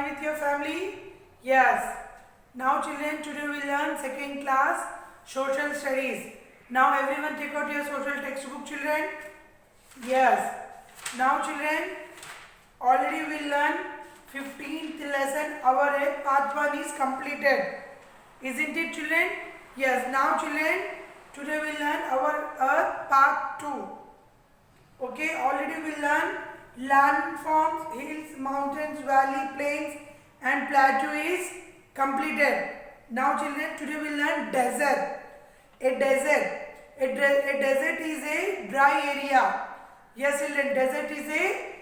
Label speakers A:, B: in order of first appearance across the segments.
A: with your family? Yes. Now children, today we learn second class social studies. Now everyone take out your social textbook children. Yes. Now children, already we learn 15th lesson. Our part 1 is completed. Isn't it children? Yes. Now children, today we learn our part 2. Okay, already we learn landforms, hills, mountains, valley, plains and plateau is completed. Now children, today we learn desert. A desert is a dry area. Yes children, desert is a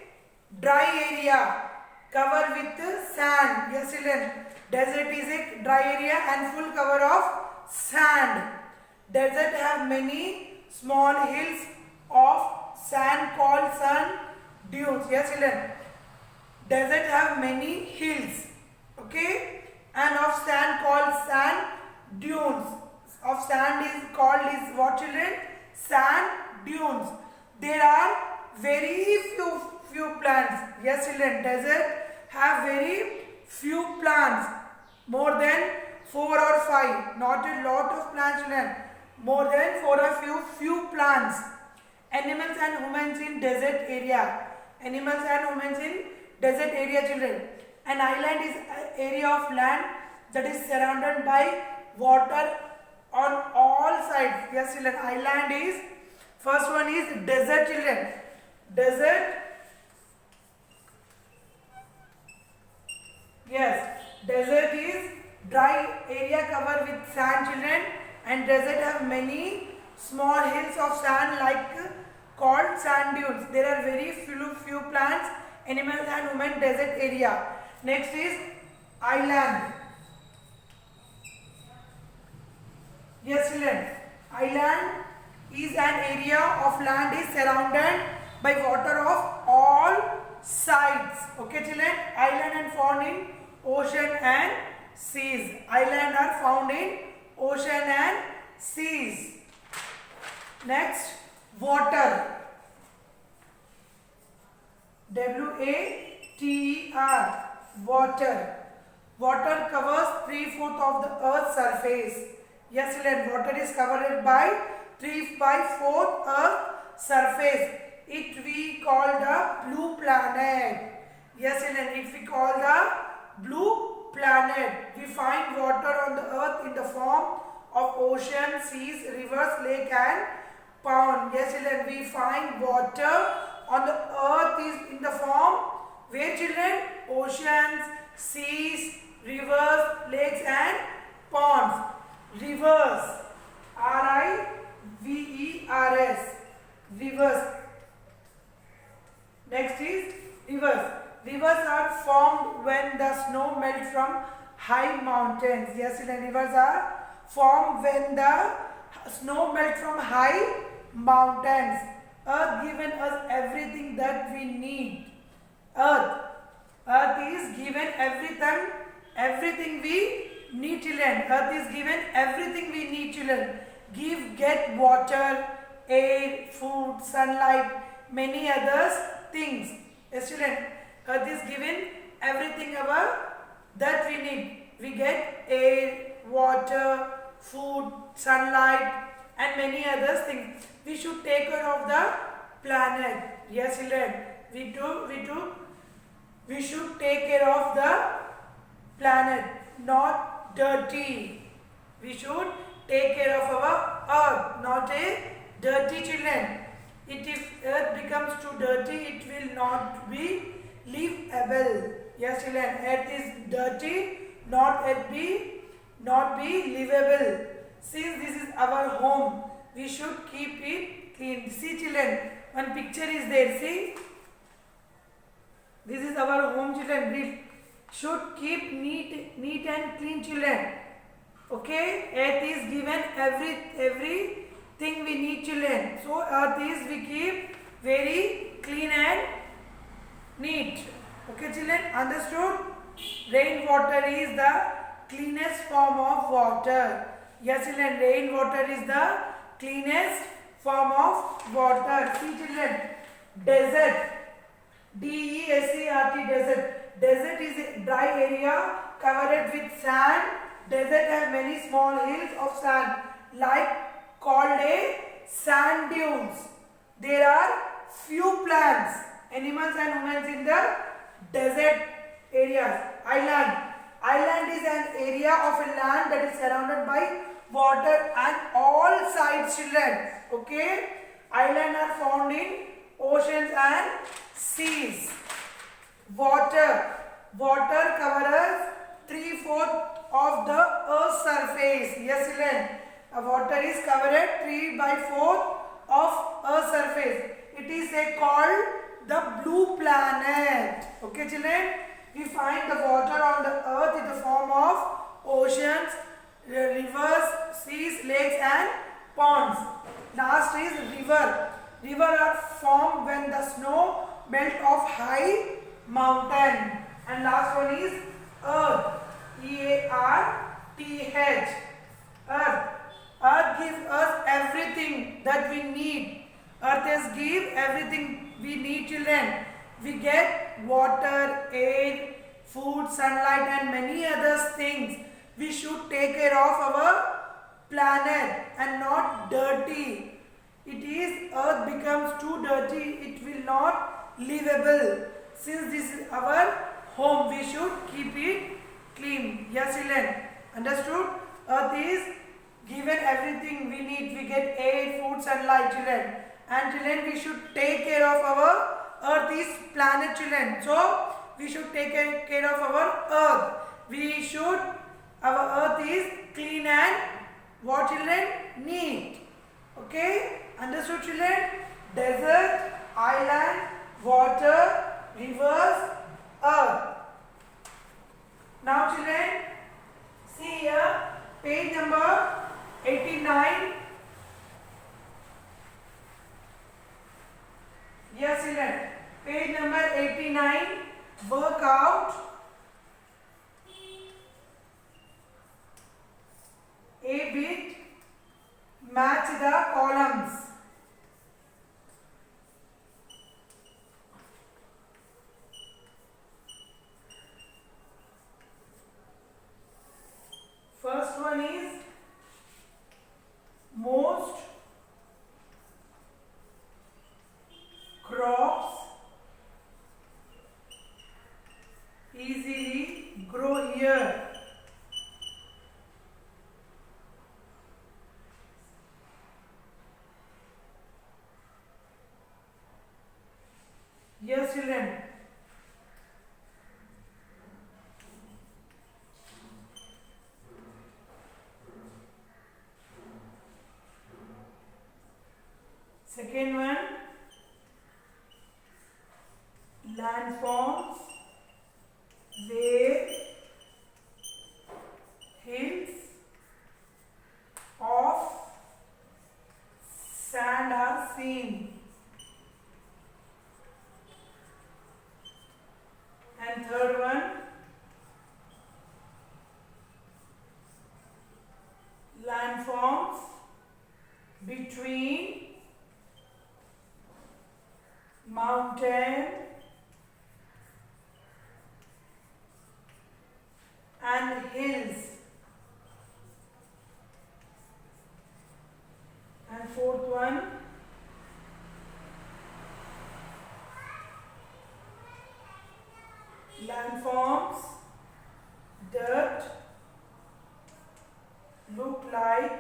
A: dry area covered with sand. Yes children, desert is a dry area and full cover of sand. Desert have many small hills of sand called sand dunes. Yes children, desert have many hills, okay, and of sand called sand dunes. Of sand is called is what children? Sand dunes. There are very few plants. Yes children, desert have very few plants, more than 4 or 5, not a lot of plants children, more than 4 or few plants. Animals and humans in desert area. Animals and humans in desert area children. An island is an area of land that is surrounded by water on all sides. Yes children, island is, first one is desert children. Desert, yes, desert is dry area covered with sand children, and desert have many small hills of sand called sand dunes. There are very few plants, animals and human desert area. Next is island. Yes children, island is an area of land is surrounded by water of all sides. Okay children, island and found in ocean and seas. Island are found in ocean and seas. Next, water. W-A-T-E-R. Water. Water covers 3/4 of the earth's surface. Yes children, water is covered by 3/4 earth surface. It we call the blue planet. Yes children, if we call the blue planet, we find water on the earth in the form of ocean, seas, rivers, lake and pond. Yes children, we find water on the earth is in the form where children? Oceans, seas, rivers, lakes and ponds. Rivers, R-I-V-E-R-S, rivers. Next is rivers. Rivers are formed when the snow melts from high mountains. Yes children, rivers are formed when the snow melts from high mountains. Earth given us everything that we need. Earth is given everything we need children. Earth is given everything we need children. Get water, air, food, sunlight, many others things. Yes children, earth is given everything that we need. We get air, water, food, sunlight and many other things. We should take care of the planet. Yes children, we should take care of the planet, not dirty. We should take care of our earth, not a dirty children. If earth becomes too dirty, it will not be livable. Yes children, earth is dirty, not be livable. Since this is our home, we should keep it clean. See children, one picture is there. See, this is our home children. We should keep neat and clean children. Okay, earth is given everything we need children. So earth is we keep very clean and neat. Okay children, understood? Rainwater is the cleanest form of water. Yes children, rainwater is the cleanest form of water. See children, desert, D-E-S-E-R-T, desert. Desert is a dry area covered with sand. Desert has many small hills of sand, like called a sand dunes. There are few plants, animals and humans in the desert areas. Island is an area of a land that is surrounded by water and all sides, children. Okay? Islands are found in oceans and seas. Water covers 3/4 of the Earth's surface. Yes, children. Water is covered 3/4 of Earth's surface. It is called the blue planet. Okay, children. We find the water on the Earth in the form of oceans, rivers, seas, lakes, and ponds. Last is river. River are formed when the snow melt off high mountain. And last one is earth. EARTH. Earth. Earth gives us everything that we need. Earth has give everything we need, children. We get water, air, food, sunlight, and many other things. We should take care of our planet and not dirty. It is earth becomes too dirty, it will not livable. Since this is our home, we should keep it clean. Yes, children. Understood? Earth is given everything we need. We get air, food, sunlight, children. And children, we should take care of our earth is planet, children. So we should take care of our earth. Our earth is clean and what, children? Neat. Okay? Understood, children? Desert, island, water, rivers, earth. Now, children, see here, page number 89. Yes, children. Page number 89. Work out a bit. Match the columns. First one is most crops easily grow here. Yes, children. Second one, landforms where hills of sand are seen. And third one, landforms between mountain and hills. And fourth one, landforms that look like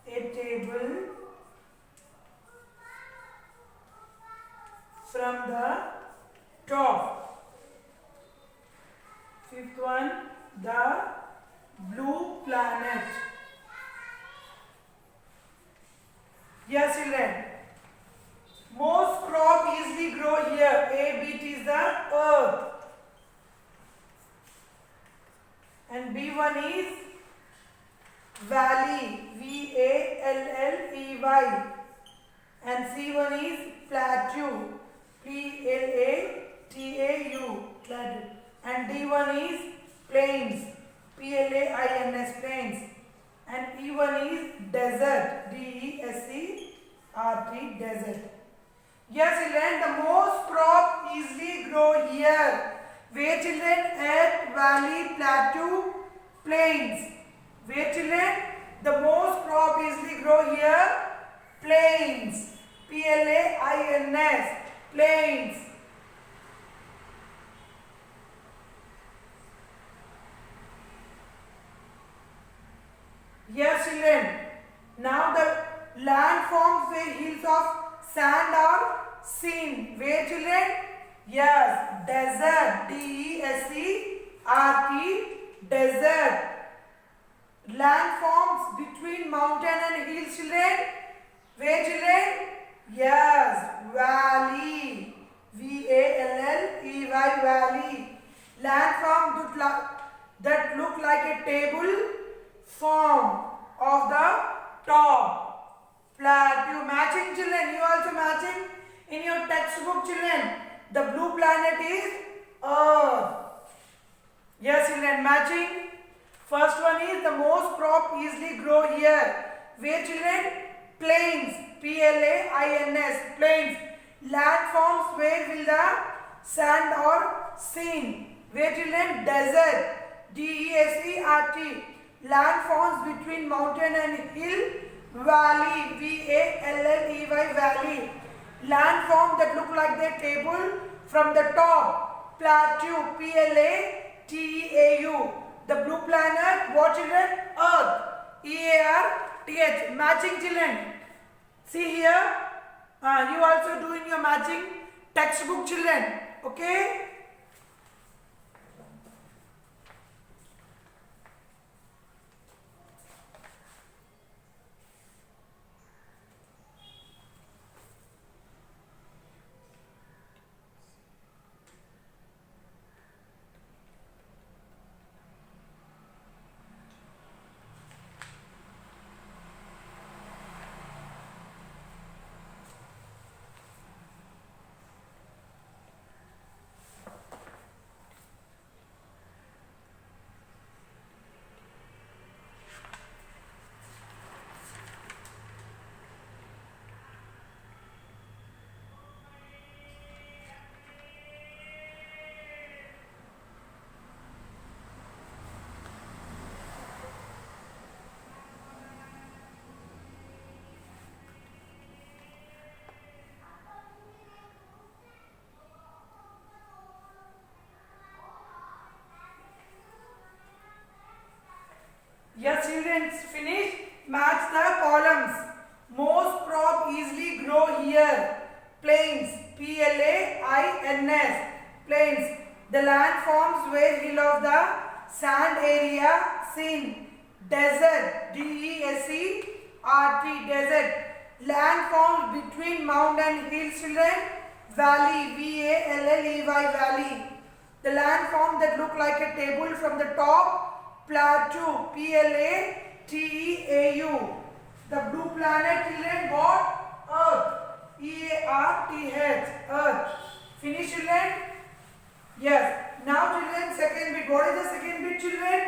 A: a table from the top. Fifth one, the blue planet. Yes, children. Most crop easily grow here. A bit is the earth. And B1 is valley. VALLEY. And C1 is plateau. PLATAU. Plateau. And D1 is plains. PLAINS. Plains. And E1 is desert. DESERT. Desert. Yes, children, the most crop easily grow here. Where children? At valley, plateau, plains. Where children? The most crop easily grow here. Plains. Plains. Plains. Yes, children. Now the landforms where hills of sand are seen. Where children? Yes, desert. D-E-S-E-R-T. Desert. Landforms between mountain and hills, children. Where children? Yes, valley. V-A-L-L-E-Y, valley. Landform that look like a table form of the top. Plateau. Matching, children. You also matching in your textbook, children. The blue planet is Earth. Yes, children. Matching. First one is the most crop easily grow here. Where children? Plains. P-L-A-I-N-S. Plains. Landforms where will the sand or seen. Where children? Desert. D-E-S-E-R-T. Landforms between mountain and hill. Valley. V-A-L-L-E-Y. Valley. Landform that look like the table from the top. Plateau. P-L-A-T-E-A-U. The blue planet, what children? Earth. E-A-R-T-H. Matching, children. See here. You also doing your matching textbook, children. Okay. Yes, children, finish. Match the columns. Most crop easily grow here. Plains. P-L-A-I-N-S. Plains. The landforms where hill of the sand area seen. Desert. D-E-S-E-R-T. Desert. Landforms between mountain and hills, children. Valley. V-A-L-L-E-Y. Valley. The landform that look like a table from the top. Plateau. P-L-A-T-E-A-U. The blue planet, children, what? Earth. E-A-R-T-H. Earth. Finish, children? Yes. Now, children, second bit. What is the second bit, children?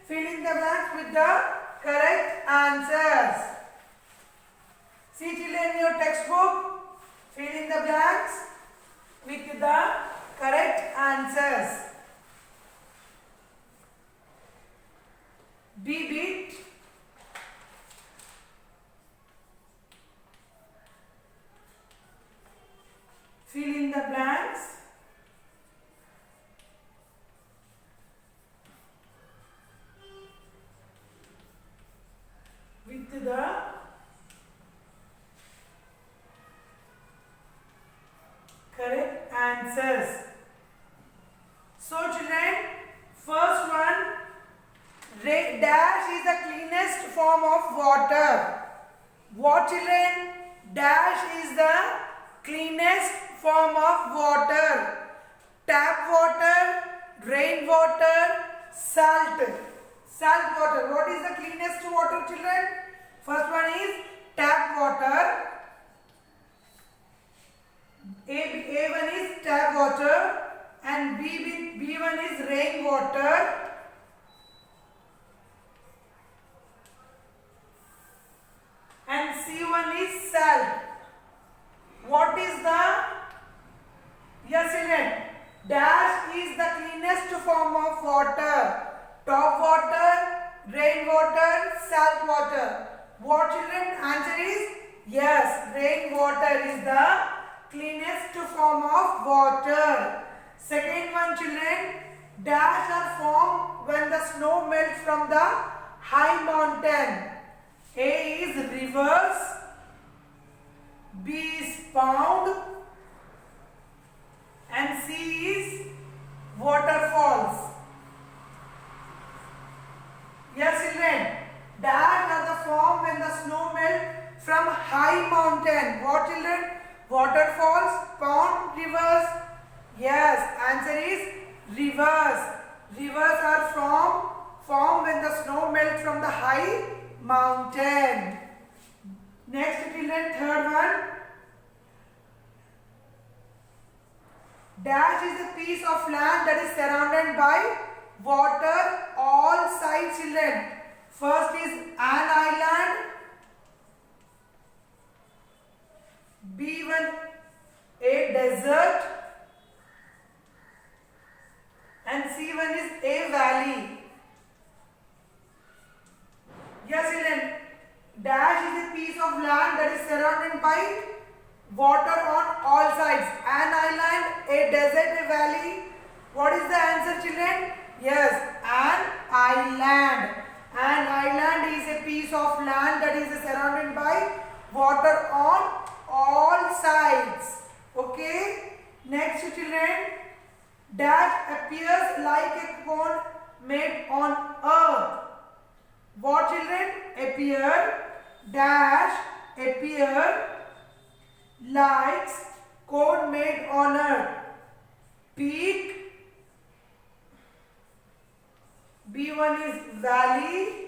A: Fill in the blanks with the correct answers. See, children, in your textbook, fill in the blanks with the correct answers. B bit. Fill in the blanks with the correct answers. So, children, first one, dash is the cleanest form of water. What, children? Dash is the cleanest form of water. Tap water, rainwater, salt. Salt water. What is the cleanest water, children? First one is tap water. A1 is tap water and B1 is rainwater. And C1 is salt. What is the, yes children, dash is the cleanest form of water. Top water, rainwater, salt water. What children? Answer is yes, rainwater is the cleanest form of water. Second one children, dash are formed when the snow melts from the high mountain. A is rivers, B is pond, and C is waterfalls. Yes children, dash are the form when the snow melt from high mountain. What children? Waterfalls, pond, rivers. Yes, answer is rivers. Rivers are formed when the snow melts from the high mountain. Next children, third one. Dash is a piece of land that is surrounded by water all sides children. First is an island. B1 a desert. And C1 is a valley. Yes children, dash is a piece of land that is surrounded by water on all sides. An island, a desert, a valley. What is the answer children? Yes, an island. An island is a piece of land that is surrounded by water on all sides. Okay. Next children, dash appears like a cone made on earth. What children? Appear, dash, appear like cone made on earth. Peak, B1 is valley,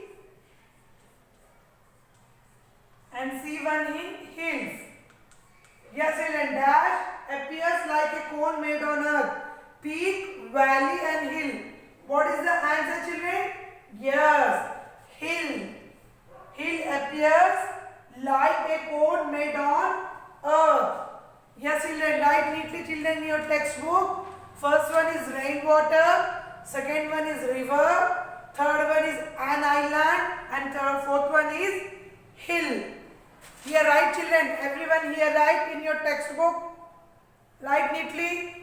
A: and C1 is hills. Yes children, dash appears like a cone made on earth. Peak, valley and hill. What is the answer children? Yes, hill. Hill appears like a cone made on earth. Yes children, write neatly children in your textbook. First one is rainwater, second one is river, third one is an island, and fourth one is hill. Here write children, everyone here write in your textbook. Write neatly.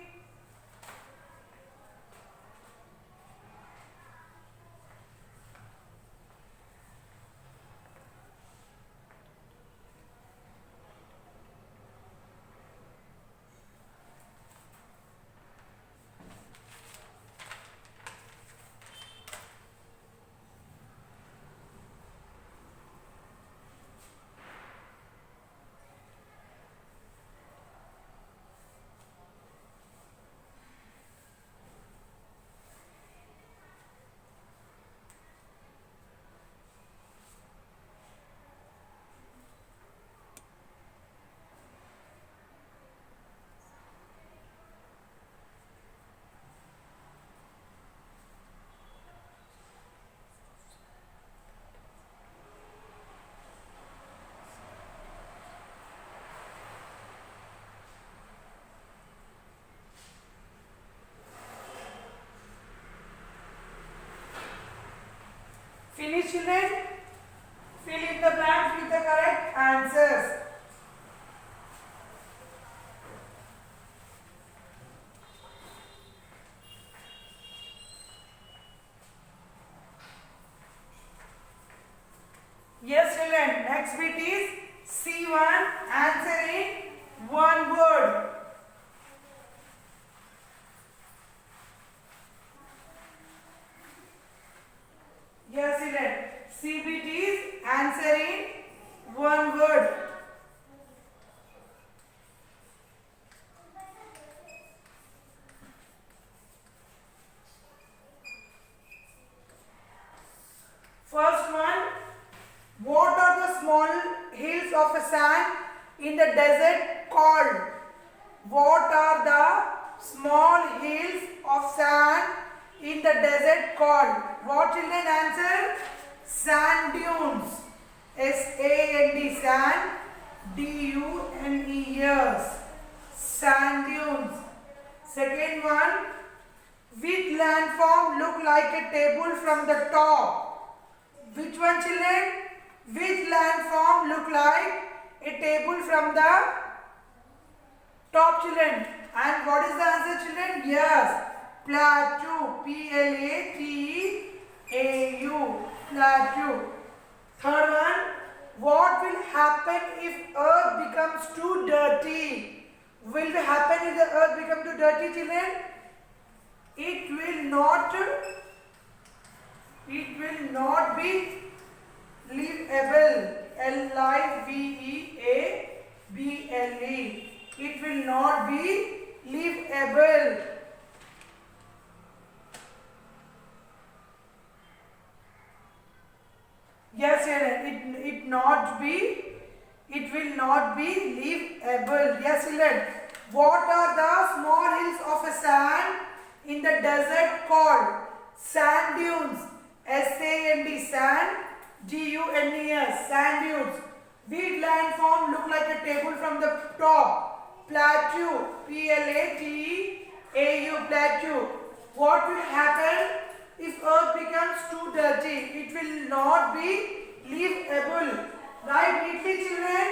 A: Finish children. Fill in the blanks with the correct answers. Yes children, next bit is C1, answer in one word. Yes children, C bit is answer in one word. First one, what are the small hills of sand in the desert called? What are the small hills of sand in the desert called? What children answer? Sand dunes. S-A-N-D, sand. D-U-N-E, years. Sand dunes. Second one, which landform look like a table from the top? Which one, children? Which landform look like a table from the top, children? And what is the answer, children? Yes, plateau. P-L-A-T-E-A-U. Plateau. Third one, what will happen if earth becomes too dirty? Will it happen if the earth becomes too dirty, children? It will not be livable. L-I-V-E-A-B-L-E. It will not be livable. Yes, children, it will not be livable. Yes, children. What are the small hills of a sand in the desert called? Sand dunes. S-A-N-D, sand. D-U-N-E-S, sand dunes. Which landform look like a table from the top? Plateau. P-L-A-T-E-A-U, plateau. What will happen if earth becomes too dirty? It will not be livable. Right, neatly, children?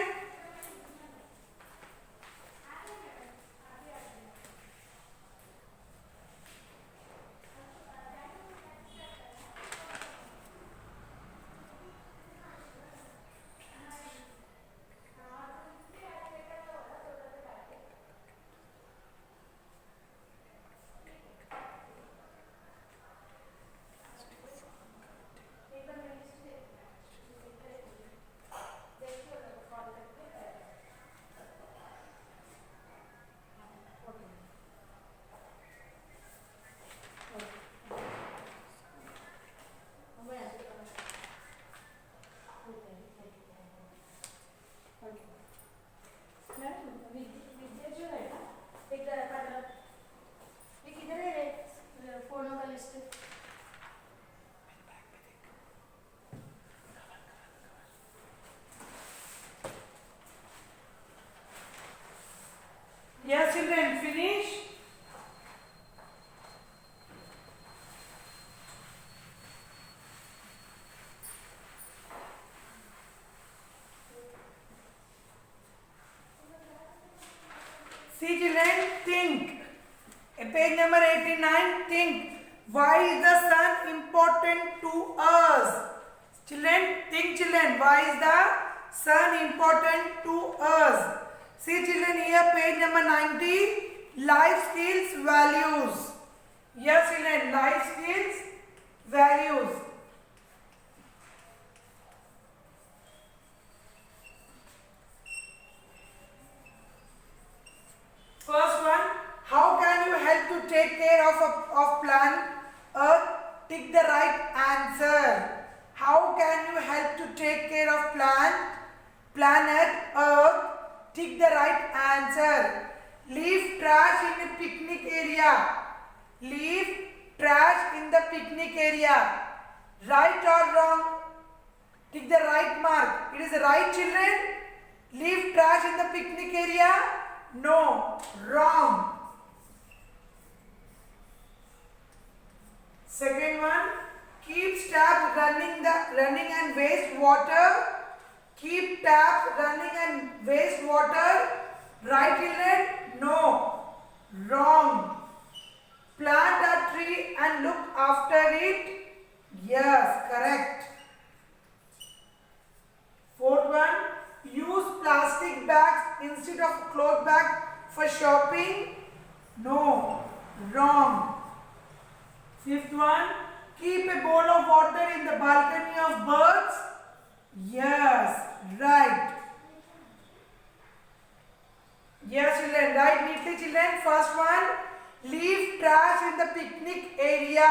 A: Yes, children, finish. See, children, think. Page number 89, think. Why is the sun important to us? Children, think, children. Why is the sun important to us? See, children, here page number 90, life skills, values. Yes, children, life skills, values. First one, how can you help to take care of planet Earth? Tick the right answer. How can you help to take care of planet Earth? Tick the right answer. Leave trash in the picnic area. Leave trash in the picnic area. Right or wrong? Tick the right mark. It is right, children. Leave trash in the picnic area. No, wrong. Second one, keep taps running and waste water. Keep taps running and waste water. Right, children? No, wrong. Plant a tree and look after it. Yes, correct. Fourth one, use plastic bags instead of cloth bag for shopping. No, wrong. Fifth one, keep a bowl of water in the balcony of birds. Yes, right. Yes, children, right neatly, children. First one, leave trash in the picnic area.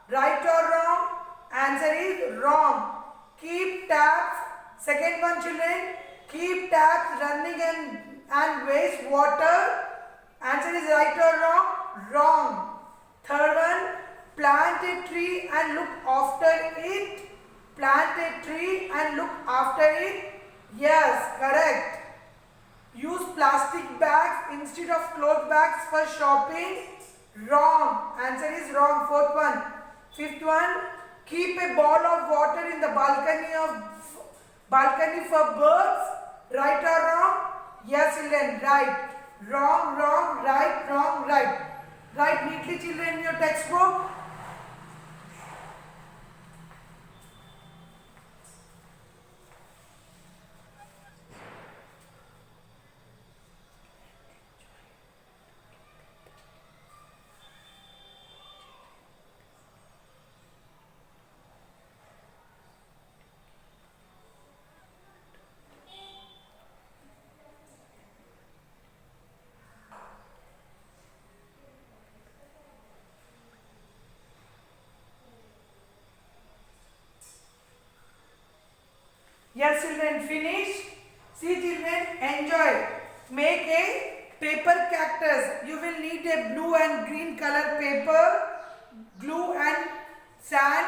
A: Right or wrong? Answer is wrong. Keep taps. Second one, children, keep taps running and waste water. Answer is right or wrong? Wrong. Third one, plant a tree and look after it. Plant a tree and look after it. Yes, correct. Use plastic bags instead of cloth bags for shopping. Wrong. Answer is wrong. Fourth one. Fifth one. Keep a ball of water in the balcony for birds. Right or wrong? Yes, children. Right. Wrong, wrong, right, wrong, right. Write neatly, children, in your textbook. Yes, children, finish. See, children, enjoy. Make a paper cactus. You will need a blue and green color paper, glue and sand,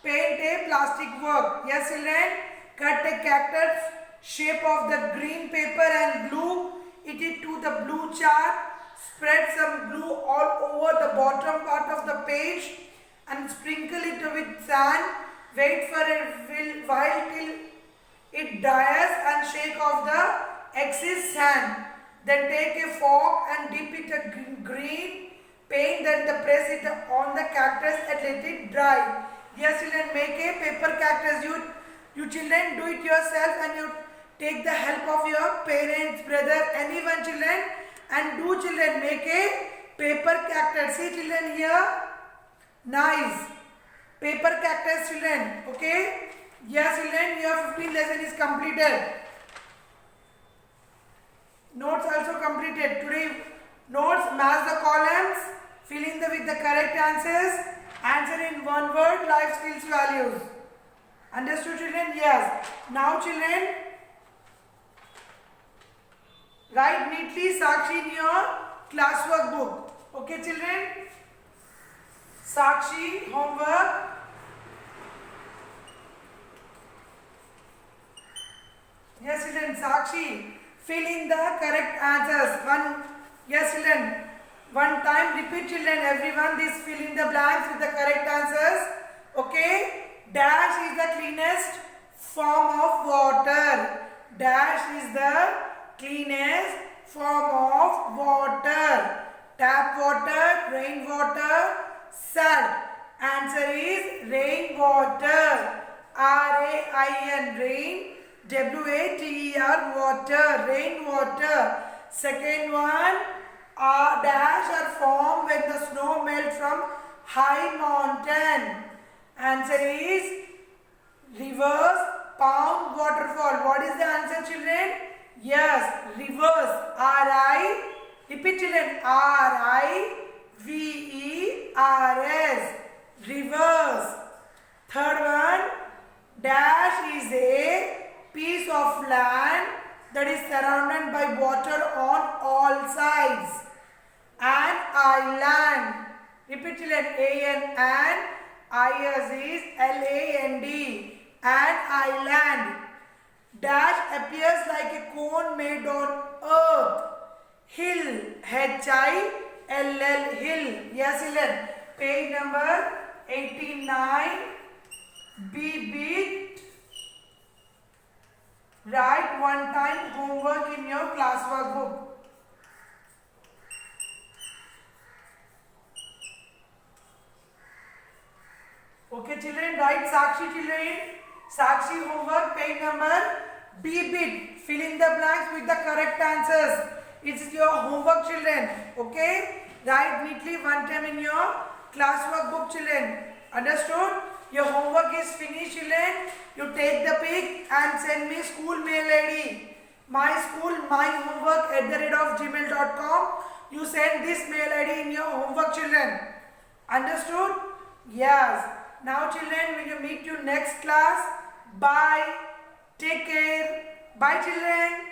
A: paint a plastic work. Yes, children, cut a cactus shape of the green paper and glue it to the blue chart. Spread some glue all over the bottom part of the page and sprinkle it with sand. Wait for a while till it dries and shake off the excess sand. Then take a fork and dip it in green paint. Then press it on the cactus and let it dry. Yes, children, make a paper cactus. You children do it yourself and you take the help of your parents, brother, anyone, children, and do, children, make a paper cactus. See, children, here, nice paper cactus, children. Okay. Yes, children, your 15th lesson is completed. Notes also completed. Today, notes, match the columns, fill in with the correct answers, answer in one word, life skills values. Understood, children? Yes. Now, children, write neatly Sakshi in your classwork book. Okay, children? Sakshi, homework. Yes, children, Sakshi, fill in the correct answers. Yes, children, one time repeat, children, everyone, this fill in the blanks with the correct answers. Okay, dash is the cleanest form of water. Dash is the cleanest form of water. Tap water, rain water, salt. Answer is rain water. R-A-I-N, rain. W-A-T-E-R, water, rain water. Second one, dash are formed when the snow melts from high mountain. Answer is rivers, pond, waterfall. What is the answer, children? Yes, rivers. R-I, repeat, children, R-I-V-E-R-S, rivers. Third one, dash is a piece of land that is surrounded by water on all sides. An island. Repeat, children, A-N and I-S is L-A-N-D. An island. Dash appears like a cone made on earth. Hill. H-I-L-L. Hill. Yes, children. Page number 89. Be big. Write one time homework in your classwork book. Okay, children, write Sakshi, children. Sakshi homework, page number. Be big. Fill in the blanks with the correct answers. It's your homework, children. Okay? Write neatly one time in your classwork book, children. Understood? Your homework is finished, children. You take the pic and send me school mail ID. My school, my homework @gmail.com. You send this mail ID in your homework, children. Understood? Yes. Now, children, we will meet you next class. Bye. Take care. Bye, children.